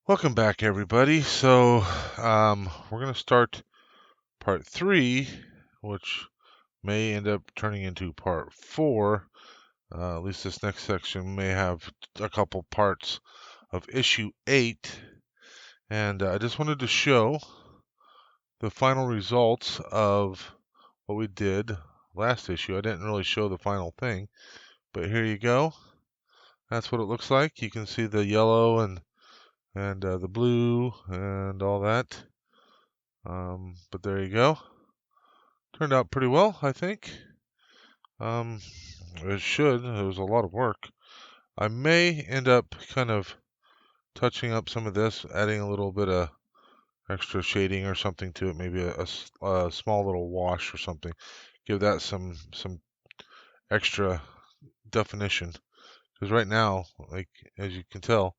Welcome back, everybody. We're going to start part three, which may end up turning into part four. At least this next section may have a couple parts of issue 8. And I just wanted to show the final results of what we did last issue. I didn't really show the final thing, but here you go. That's what it looks like. You can see the yellow and the blue and all that. But there you go. Turned out pretty well, I think. Um, it should. It was a lot of work. I may end up kind of touching up some of this, adding a little bit of extra shading or something to it, maybe a small little wash or something. Give that some extra definition. Because right now, like as you can tell,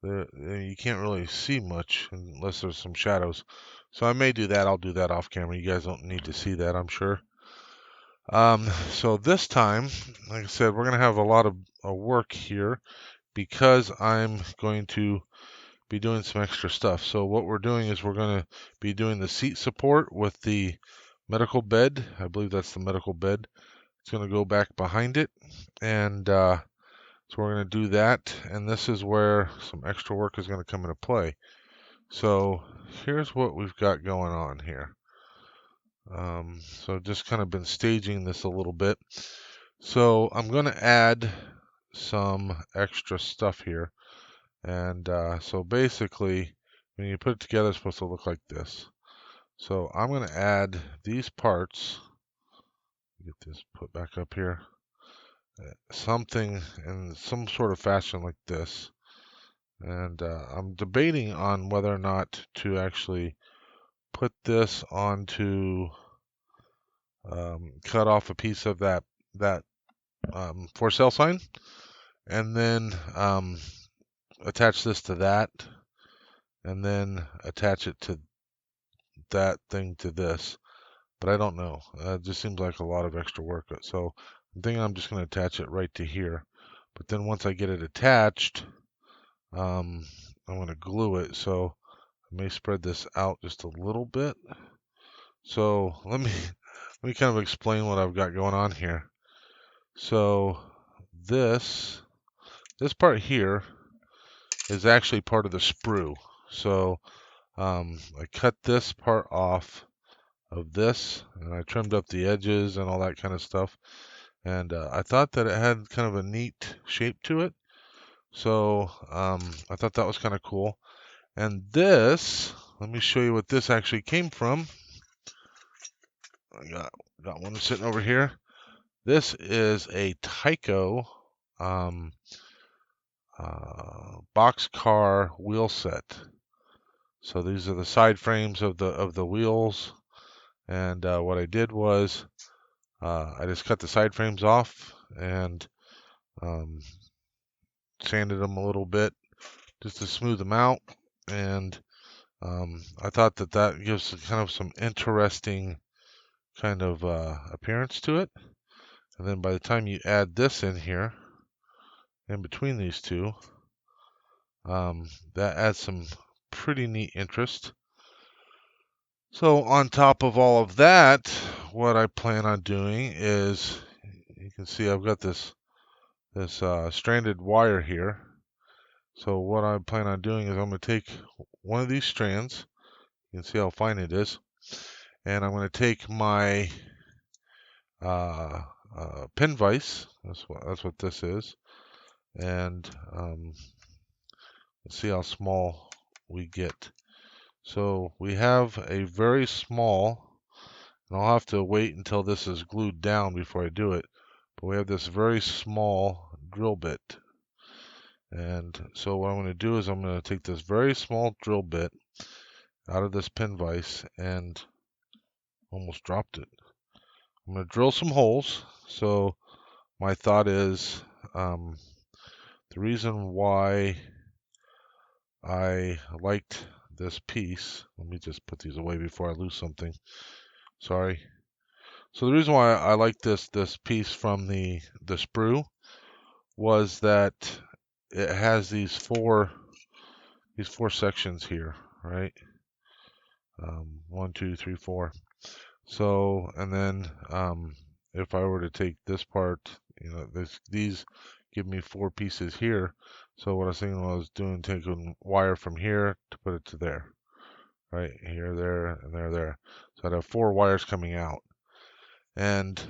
you can't really see much unless there's some shadows. So I may do that. I'll do that off camera. You guys don't need to see that, I'm sure. So this time, like I said, we're going to have a lot of work here because I'm going to be doing some extra stuff. So what we're doing is we're going to be doing the seat support with the medical bed. I believe that's the medical bed. It's going to go back behind it. And so we're going to do that. And this is where some extra work is going to come into play. So here's what we've got going on here. So just kind of been staging this a little bit. So I'm going to add some extra stuff here. And so basically, when you put it together, it's supposed to look like this. So I'm going to add these parts. Get this put back up here. Something in some sort of fashion like this. And I'm debating on whether or not to actually put this onto, cut off a piece of that for sale sign, and then attach this to that, and then attach it to that thing to this. But I don't know. It just seems like a lot of extra work. So I'm thinking I'm just going to attach it right to here. But then once I get it attached, I'm going to glue it. So I may spread this out just a little bit. So let me kind of explain what I've got going on here. So this part here is actually part of the sprue. So I cut this part off of this, and I trimmed up the edges and all that kind of stuff. And I thought that it had kind of a neat shape to it. So I thought that was kind of cool. And this, let me show you what this actually came from. I got one sitting over here. This is a Tyco boxcar wheel set. So these are the side frames of the wheels, and what I did was I just cut the side frames off and sanded them a little bit just to smooth them out, and I thought that gives kind of some interesting kind of appearance to it. And then by the time you add this in here, in between these two, that adds some pretty neat interest. So on top of all of that, what I plan on doing is, you can see I've got this stranded wire here. So what I plan on doing is I'm going to take one of these strands. You can see how fine it is, and I'm going to take my pin vise. That's what this is, and let's see how small we get. So we have a very small, and I'll have to wait until this is glued down before I do it, but we have this very small drill bit. And so what I'm going to do is I'm going to take this very small drill bit out of this pin vise, and almost dropped it. I'm going to drill some holes. So my thought is, the reason why I liked this piece, let me just put these away before I lose something. Sorry. So the reason why I like this piece from the sprue was that it has these 4 these 4 sections here, right? 1, 2, 3, 4. So, and then if I were to take this part, these give me 4 pieces here. So what I was thinking was taking wire from here to put it to there, right? Here, there, and there. So I'd have 4 wires coming out. And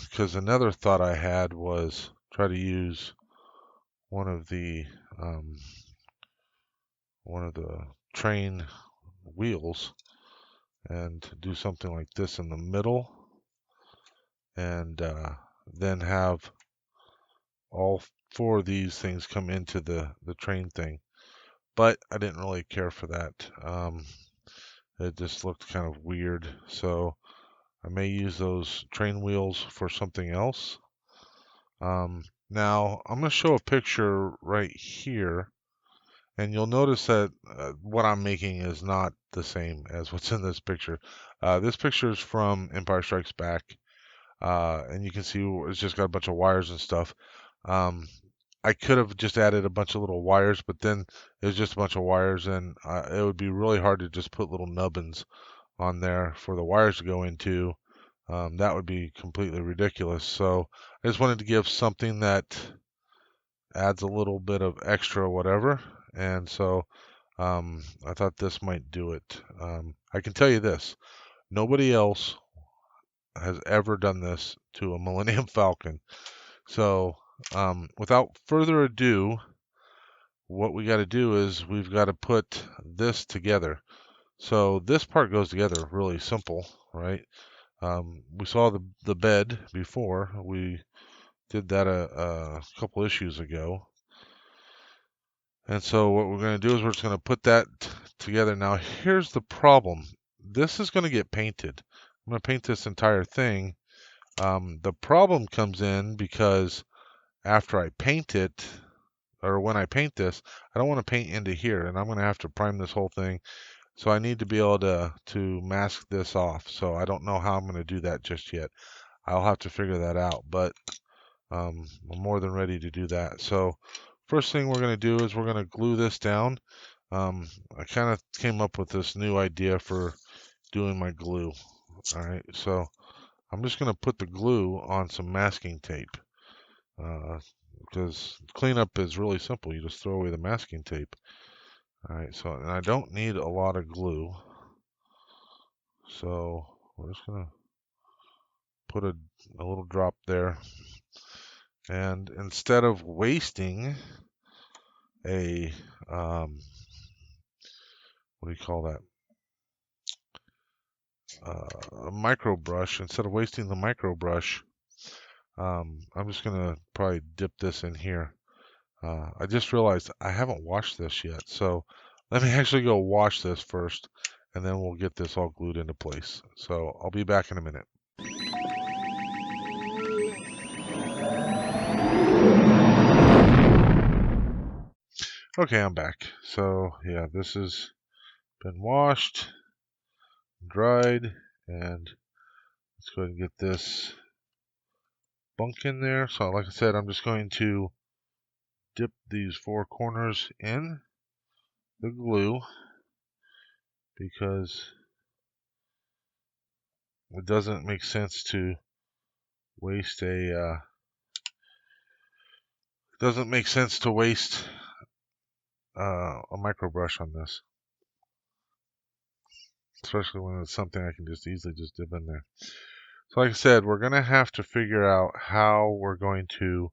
because another thought I had was try to use one of the train wheels and do something like this in the middle, and then have all 4 of these things come into the train thing. But I didn't really care for that. It just looked kind of weird. So I may use those train wheels for something else. Now I'm going to show a picture right here, and you'll notice that what I'm making is not the same as what's in this picture. This picture is from Empire Strikes Back, and you can see it's just got a bunch of wires and stuff. I could have just added a bunch of little wires, but then it was just a bunch of wires, and it would be really hard to just put little nubbins on there for the wires to go into. That would be completely ridiculous. So I just wanted to give something that adds a little bit of extra whatever, and so I thought this might do it. I can tell you this: nobody else has ever done this to a Millennium Falcon. So without further ado, what we got to do is we've got to put this together. So this part goes together really simple, right? We saw the bed before. We did that a couple issues ago. And so what we're going to do is we're just going to put that together. Now here's the problem. This is going to get painted. I'm going to paint this entire thing. The problem comes in because after I paint it, or when I paint this, I don't want to paint into here, and I'm going to have to prime this whole thing. So I need to be able to mask this off. So I don't know how I'm going to do that just yet. I'll have to figure that out, but I'm more than ready to do that. So first thing we're going to do is we're going to glue this down. I kind of came up with this new idea for doing my glue. All right, so I'm just going to put the glue on some masking tape. Because cleanup is really simple. You just throw away the masking tape. All right, so and I don't need a lot of glue. So we're just going to put a little drop there. And instead of wasting a, what do you call that? A micro brush, instead of wasting the micro brush, I'm just going to probably dip this in here. I just realized I haven't washed this yet, so let me actually go wash this first, and then we'll get this all glued into place. So I'll be back in a minute. Okay, I'm back. So yeah, this has been washed, dried, and let's go ahead and get this bunk in there. So like I said, I'm just going to dip these 4 corners in the glue because it doesn't make sense to waste a micro brush on this, especially when it's something I can just easily just dip in there. So like I said, we're gonna have to figure out how we're going to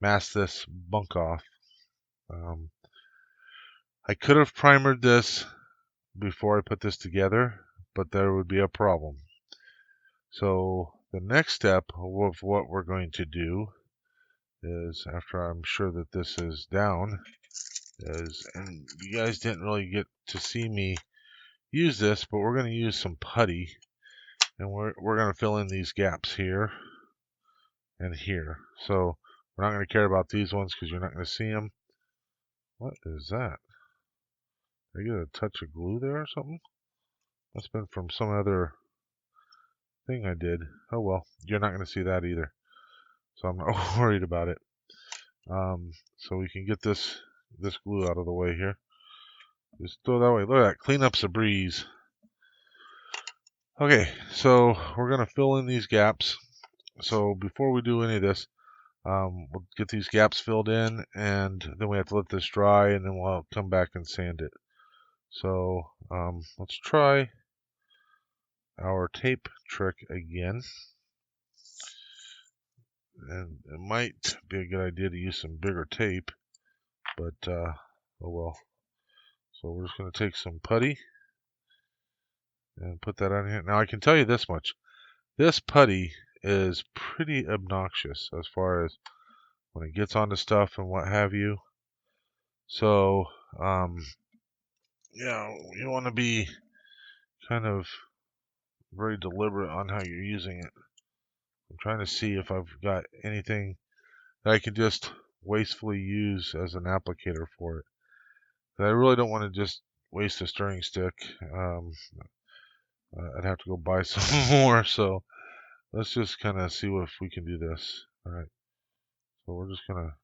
mask this bunk off. I could have primered this before I put this together, but there would be a problem. So the next step of what we're going to do is, after I'm sure that this is down, and you guys didn't really get to see me use this, but we're going to use some putty, and we're going to fill in these gaps here and here. So we're not going to care about these ones because you're not going to see them. What is that? Did I get a touch of glue there or something? That's been from some other thing I did. Oh well, you're not going to see that either. So I'm not worried about it. So we can get this glue out of the way here. Just throw that away. Look at that. Cleanup's a breeze. Okay, so we're going to fill in these gaps. So before we do any of this, we'll get these gaps filled in, and then we have to let this dry, and then we'll come back and sand it. So let's try our tape trick again. And it might be a good idea to use some bigger tape, but oh well. So we're just going to take some putty and put that on here. Now I can tell you this much. This putty is pretty obnoxious as far as when it gets onto stuff and what have you. So, you want to be kind of very deliberate on how you're using it. I'm trying to see if I've got anything that I can just wastefully use as an applicator for it. I really don't want to just waste a stirring stick. I'd have to go buy some more, so let's just kind of see if we can do this. All right, so we're just going to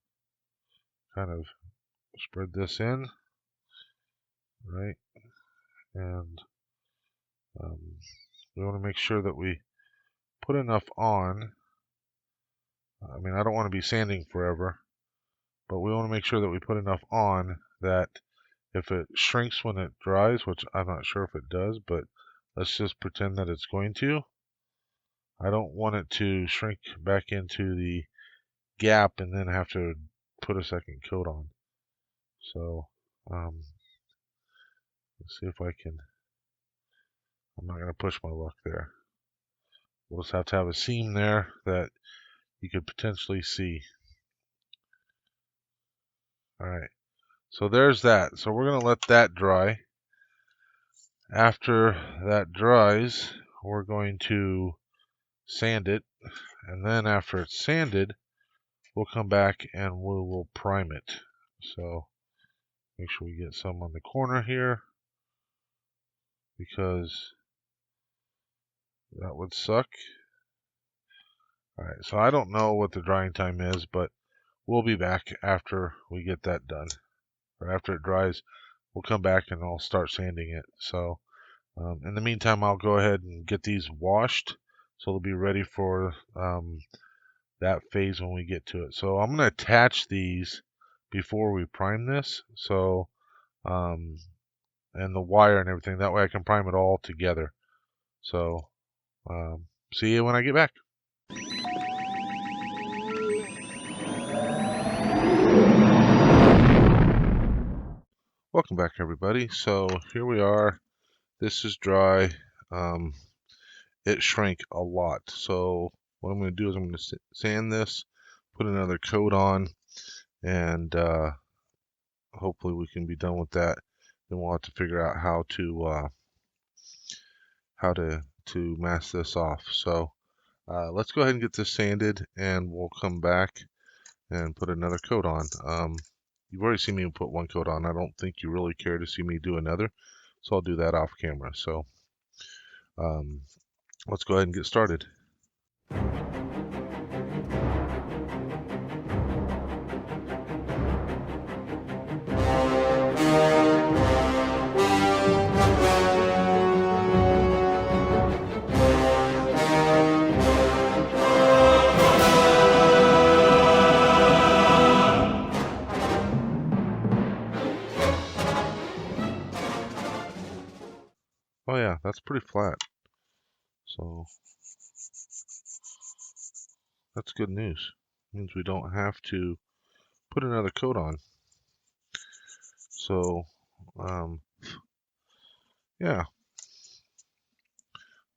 kind of spread this in, right? And we want to make sure that we put enough on. I mean, I don't want to be sanding forever, but we want to make sure that we put enough on that if it shrinks when it dries, which I'm not sure if it does, but let's just pretend that it's going to. I don't want it to shrink back into the gap and then have to put a second coat on. So let's see if I can. I'm not going to push my luck there. We'll just have to have a seam there that you could potentially see. All right, so there's that. So we're going to let that dry. After that dries, we're going to sand it, and then after it's sanded, we'll come back and we will prime it. So make sure we get some on the corner here, because that would suck. Alright, so I don't know what the drying time is, but we'll be back after we get that done. Or after it dries, we'll come back and I'll start sanding it. So in the meantime, I'll go ahead and get these washed so they'll be ready for that phase when we get to it. So I'm going to attach these before we prime this. So and the wire and everything. That way I can prime it all together. So see you when I get back. Welcome back, everybody. So here we are. This is dry. It shrank a lot. So what I'm going to do is I'm going to sand this, put another coat on, and hopefully we can be done with that. Then we'll have to figure out how to mask this off. So let's go ahead and get this sanded, and we'll come back and put another coat on. You've already seen me put one coat on. I don't think you really care to see me do another, so I'll do that off camera. So let's go ahead and get started. Oh yeah, that's pretty flat. So that's good news. It means we don't have to put another coat on. So yeah. I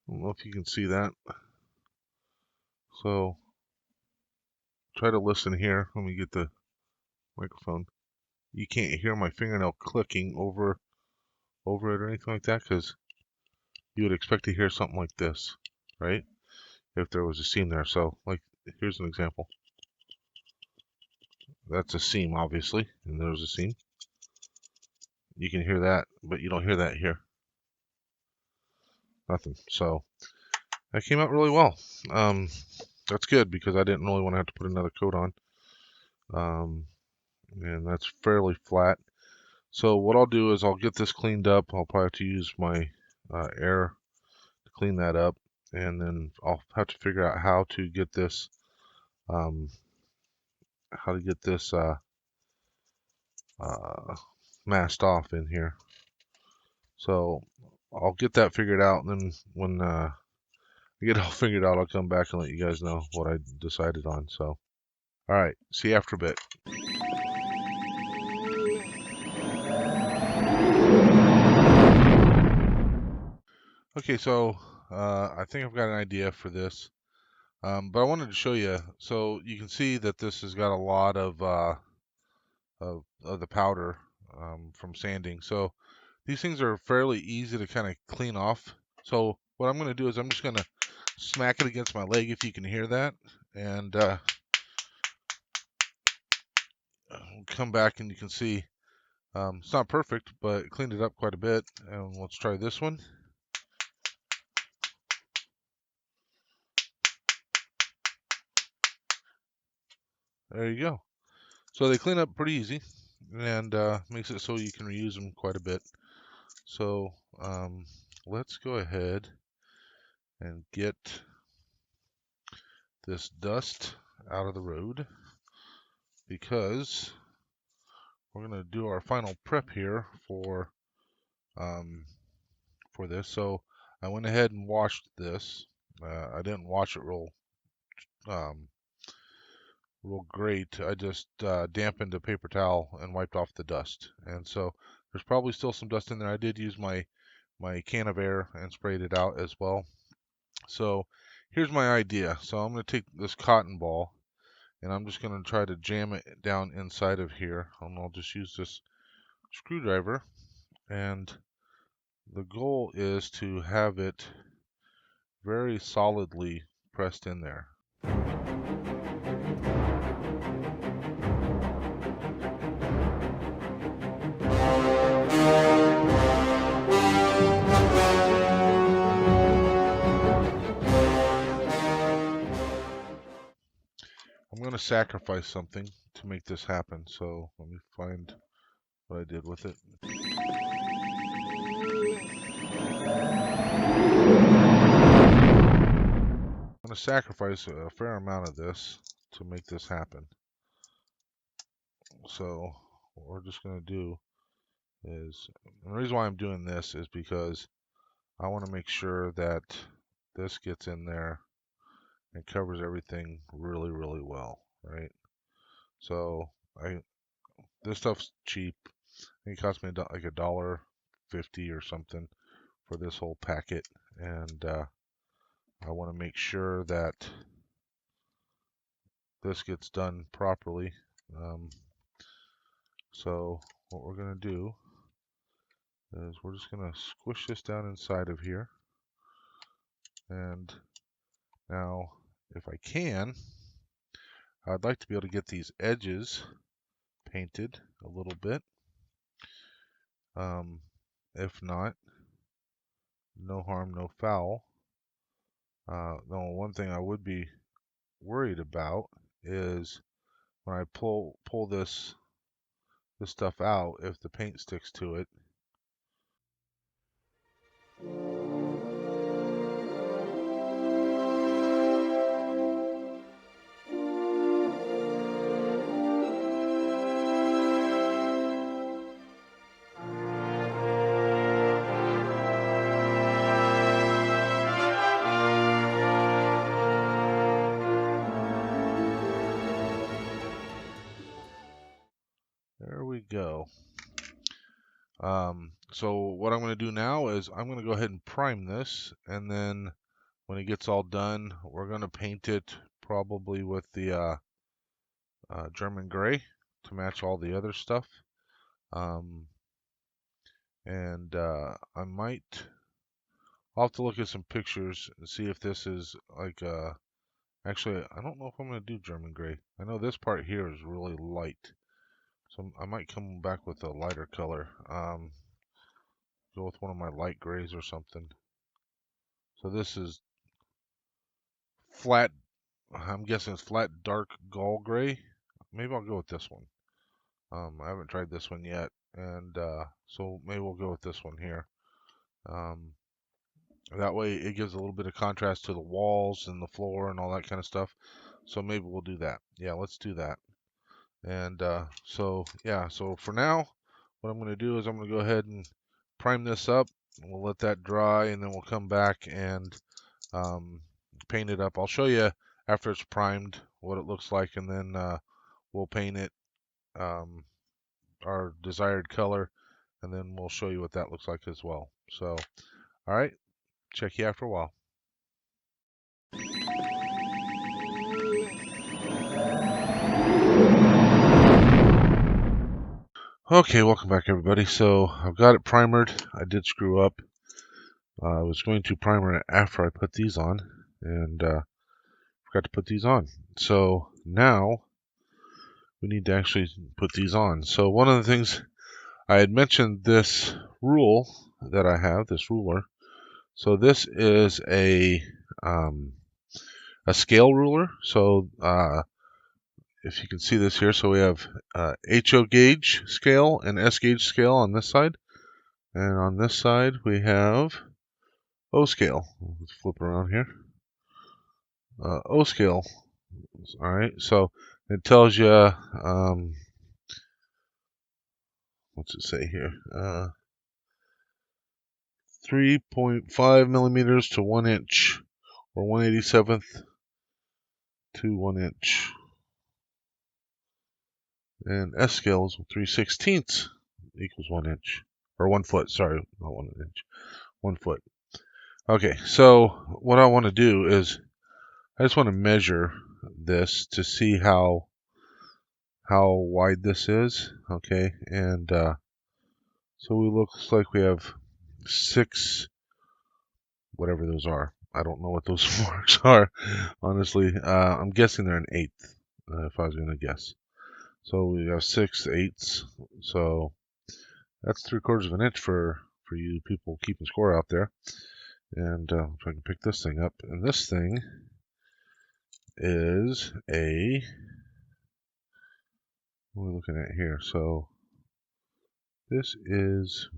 don't know if you can see that. So try to listen here. Let me get the microphone. You can't hear my fingernail clicking over it or anything like that, because you would expect to hear something like this, right? If there was a seam there. So, like, here's an example. That's a seam, obviously, and there's a seam. You can hear that, but you don't hear that here. Nothing. So that came out really well. That's good, because I didn't really want to have to put another coat on. and that's fairly flat. So what I'll do is I'll get this cleaned up. I'll probably have to use my air to clean that up, and then I'll have to figure out um, how to get this uh, masked off in here. So I'll get that figured out, and then when I get it all figured out, I'll come back and let you guys know what I decided on. So, all right, see you after a bit. Okay, so I think I've got an idea for this, but I wanted to show you. So you can see that this has got a lot of the powder from sanding. So these things are fairly easy to kind of clean off. So what I'm going to do is I'm just going to smack it against my leg if you can hear that, and come back and you can see it's not perfect, but it cleaned it up quite a bit. And let's try this one. There you go. So they clean up pretty easy, and makes it so you can reuse them quite a bit. So let's go ahead and get this dust out of the road, because we're going to do our final prep here um, for this. So I went ahead and washed this. I didn't wash it um, real great. I just dampened a paper towel and wiped off the dust. And so there's probably still some dust in there. I did use my can of air and sprayed it out as well. So here's my idea. So I'm going to take this cotton ball, and I'm just going to try to jam it down inside of here. And I'll just use this screwdriver, and the goal is to have it very solidly pressed in there. I'm going to sacrifice something to make this happen, so let me find what I did with it. I'm going to sacrifice a fair amount of this to make this happen. So what we're just going to do is, and the reason why I'm doing this is because I want to make sure that this gets in there and covers everything really, really well, right? So this stuff's cheap. I think it cost me like $1.50 or something for this whole packet, and I want to make sure that this gets done properly. So what we're going to do is we're just going to squish this down inside of here, and now if I can, I'd like to be able to get these edges painted a little bit. If not, no harm, no foul. The one thing I would be worried about is when I pull this stuff out, if the paint sticks to it. There we go. So what I'm going to do now is I'm going to go ahead and prime this, and then when it gets all done, we're going to paint it probably with the German gray to match all the other stuff. And I'll have to look at some pictures and see if this is like actually, I don't know if I'm going to do German gray. I know this part here is really light, so I might come back with a lighter color. Go with one of my light grays or something. So this is flat, I'm guessing it's flat dark gall gray. maybe I'll go with this one. I haven't tried this one yet, and so maybe we'll go with this one here. That way it gives a little bit of contrast to the walls and the floor and all that kind of stuff. So maybe we'll do that. Yeah, let's do that. And so for now, what I'm going to do is I'm going to go ahead and prime this up. We'll let that dry, and then we'll come back and paint it up. I'll show you after it's primed what it looks like, and then we'll paint it our desired color, and then we'll show you what that looks like as well. So, all right, check you after a while. Okay, welcome back everybody. So I've got it primered. I did screw up. I was going to primer it after I put these on, and forgot to put these on. So now we need to actually put these on. So one of the things I had mentioned, this rule that I have, this ruler. So this is a scale ruler. So if you can see this here, so we have HO gauge scale and S gauge scale on this side, and on this side we have O scale. Let's flip around here. O scale. All right, so it tells you what's it say here? 3.5 millimeters to 1 inch, or 1/87th to 1 inch. And S scale is 3/16 equals 1 inch, or 1 foot. Sorry, not 1 inch, 1 foot. Okay, so what I want to do is I just want to measure this to see how wide this is. Okay, and so it looks like we have 6, whatever those are. I don't know what those marks are, honestly. I'm guessing they're an 1/8, if I was going to guess. So we have 6/8. So that's 3/4 of an inch for you people keeping score out there. And if I can pick this thing up, and this thing is a, what are we looking at here? So this is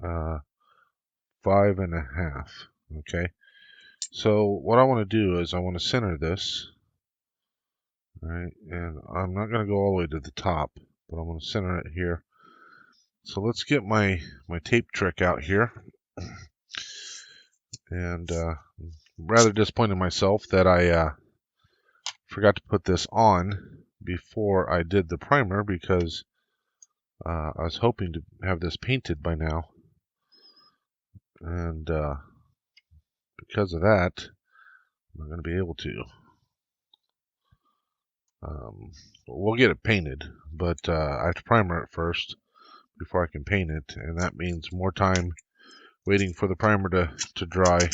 5.5. Okay. So what I want to do is I want to center this. All right, and I'm not going to go all the way to the top, but I'm going to center it here. So let's get my tape trick out here. And I'm rather disappointed in myself that I forgot to put this on before I did the primer, because I was hoping to have this painted by now. And because of that, I'm not going to be able to. We'll get it painted, but I have to primer it first before I can paint it, and that means more time waiting for the primer to dry,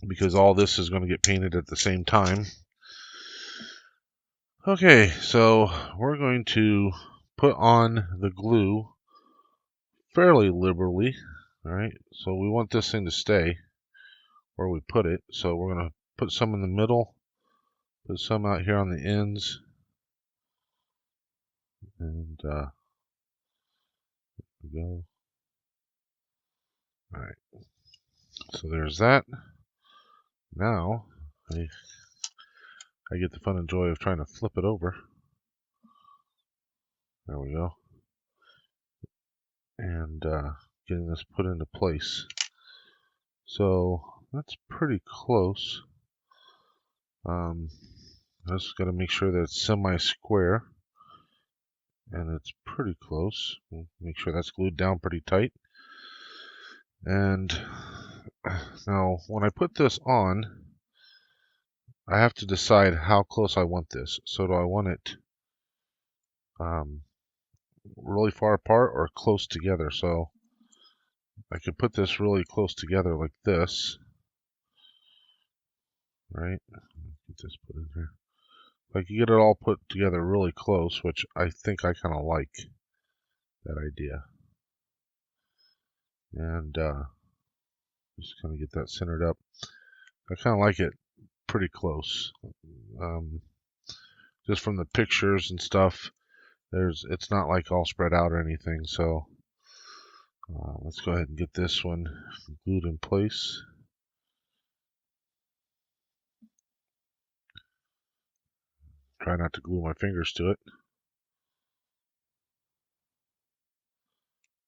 because all this is going to get painted at the same time. Okay, so we're going to put on the glue fairly liberally. All right, so we want this thing to stay where we put it, so we're going to put some in the middle, put some out here on the ends, and there we go. All right, so there's that. Now I get the fun and joy of trying to flip it over. There we go. And getting this put into place. So that's pretty close. I just got to make sure that it's semi-square, and it's pretty close. We'll make sure that's glued down pretty tight. And now when I put this on, I have to decide how close I want this. So do I want it really far apart or close together? So I could put this really close together like this, right? Get this put in here. If I could get it all put together really close, which I think I kind of like that idea. And just kind of get that centered up. I kind of like it pretty close. just from the pictures and stuff, it's not like all spread out or anything. So let's go ahead and get this one glued in place. Try not to glue my fingers to it.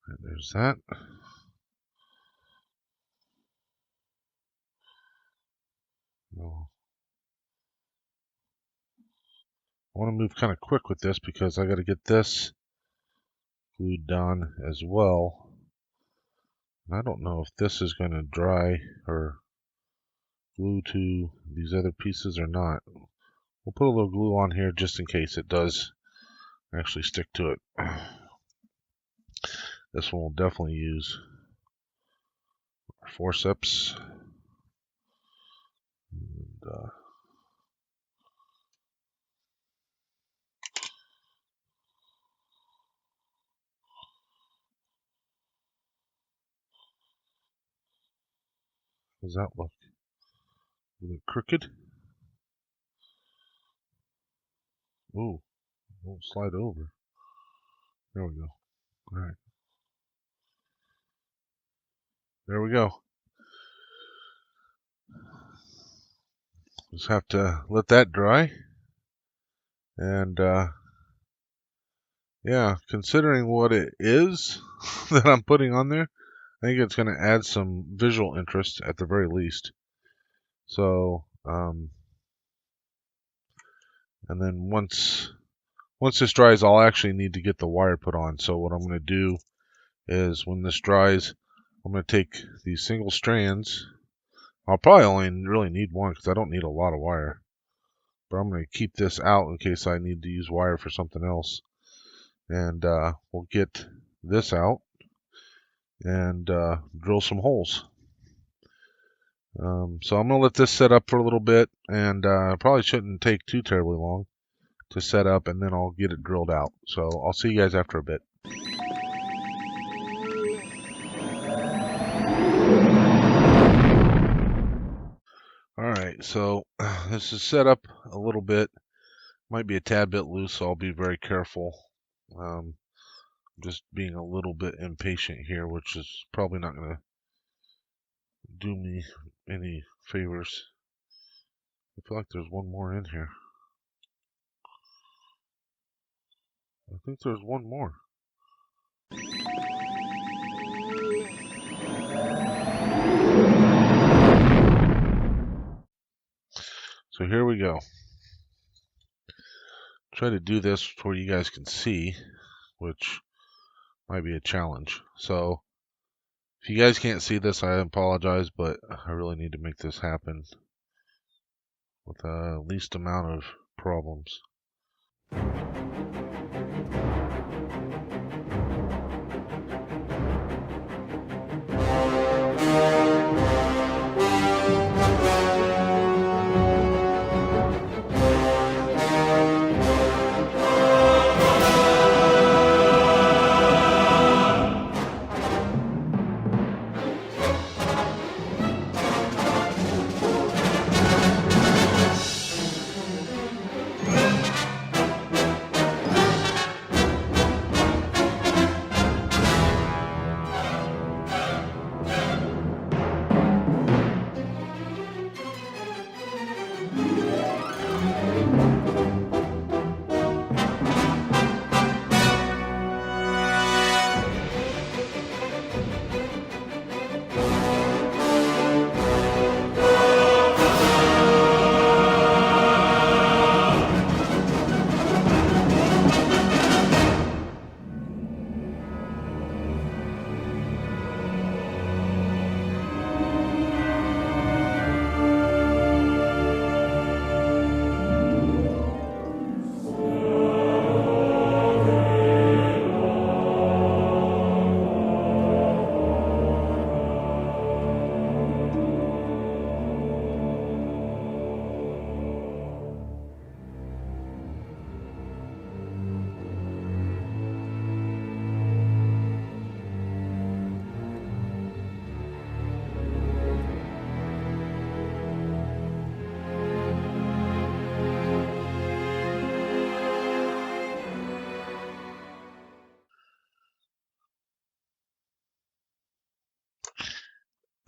And there's that. No. I want to move kind of quick with this because I got to get this glued down as well. And I don't know if this is going to dry or glue to these other pieces or not. We'll put a little glue on here just in case it does actually stick to it. This one will definitely use our forceps. And, does that look a little crooked? Ooh, won't slide over. There we go. All right. There we go. Just have to let that dry. And yeah, considering what it is that I'm putting on there, I think it's going to add some visual interest at the very least. So, and then once this dries, I'll actually need to get the wire put on. So what I'm going to do is when this dries, I'm going to take these single strands. I'll probably only really need one because I don't need a lot of wire. But I'm going to keep this out in case I need to use wire for something else. And we'll get this out and drill some holes. So I'm going to let this set up for a little bit, and probably shouldn't take too terribly long to set up, and then I'll get it drilled out. So I'll see you guys after a bit. Alright, so this is set up a little bit. Might be a tad bit loose, so I'll be very careful. Just being a little bit impatient here, which is probably not going to do me any favors. I feel like there's one more in here. I think there's one more. So here we go. Try to do this where you guys can see, which might be a challenge. So if you guys can't see this, I apologize, but I really need to make this happen with the least amount of problems.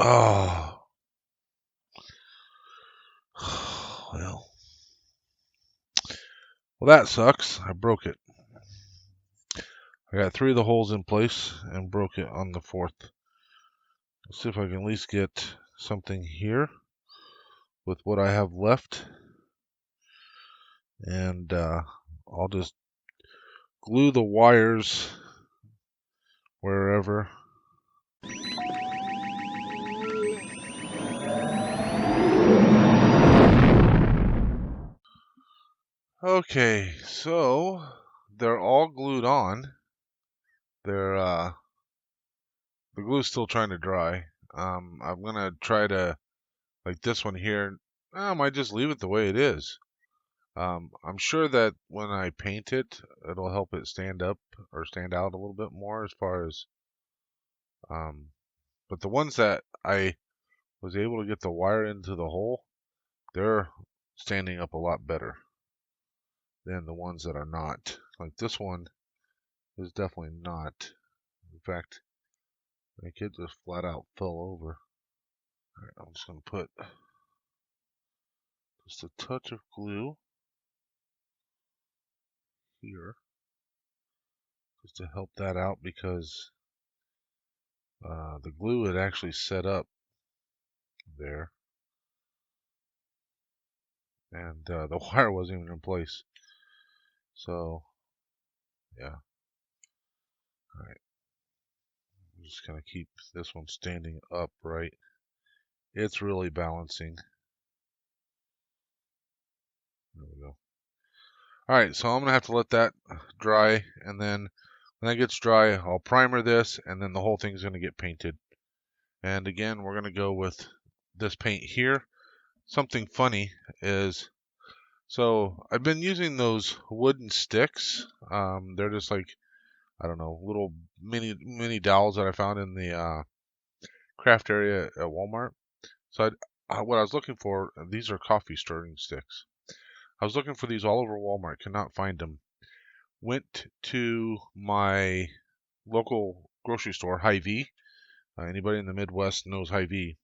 Oh, well, that sucks. I broke it. I got 3 of the holes in place and broke it on the 4th. Let's see if I can at least get something here with what I have left. And I'll just glue the wires wherever. Okay, so they're all glued on. They're the glue's still trying to dry. I'm gonna try to, like this one here, I might just leave it the way it is. I'm sure that when I paint it, it'll help it stand up or stand out a little bit more as far as, but the ones that I was able to get the wire into the hole, they're standing up a lot better than the ones that are not. Like this one is definitely not. In fact, my kid just flat out fell over. All right, I'm just going to put just a touch of glue here just to help that out because the glue had actually set up there and the wire wasn't even in place. So, yeah. All right. I'm just going to keep this one standing upright. It's really balancing. There we go. All right, so I'm going to have to let that dry, and then when that gets dry, I'll primer this, and then the whole thing's going to get painted. And again, we're going to go with this paint here. Something funny is, so I've been using those wooden sticks. They're just like, I don't know, little mini dowels that I found in the craft area at Walmart. So what I was looking for, these are coffee stirring sticks. I was looking for these all over Walmart, could not find them. Went to my local grocery store, Hy-Vee. Anybody in the Midwest knows Hy-Vee.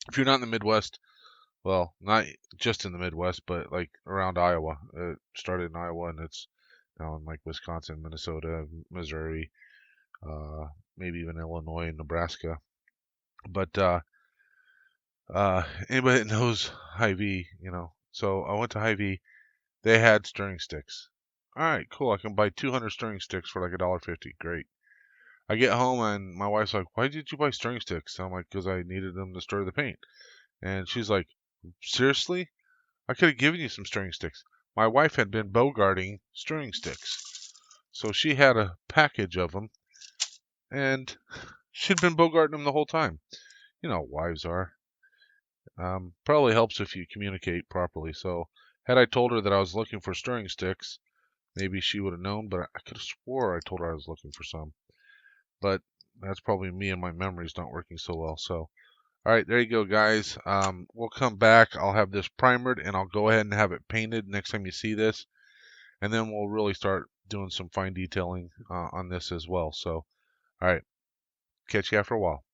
If you're not in the Midwest, well, not just in the Midwest, but like around Iowa. It started in Iowa and it's now in like Wisconsin, Minnesota, Missouri, maybe even Illinois and Nebraska. But anybody that knows Hy-Vee, you know. So I went to Hy-Vee. They had stirring sticks. All right, cool. I can buy 200 stirring sticks for like $1.50. Great. I get home and my wife's like, "Why did you buy stirring sticks?" I'm like, "Because I needed them to stir the paint." And she's like, "Seriously? I could have given you some stirring sticks." My wife had been bogarting stirring sticks. So she had a package of them, and she'd been bogarting them the whole time. You know how wives are. Probably helps if you communicate properly. So had I told her that I was looking for stirring sticks, maybe she would have known, but I could have swore I told her I was looking for some. But that's probably me and my memory's not working so well. So, all right, there you go, guys. We'll come back. I'll have this primered, and I'll go ahead and have it painted next time you see this. And then we'll really start doing some fine detailing on this as well. So, all right, catch you after a while.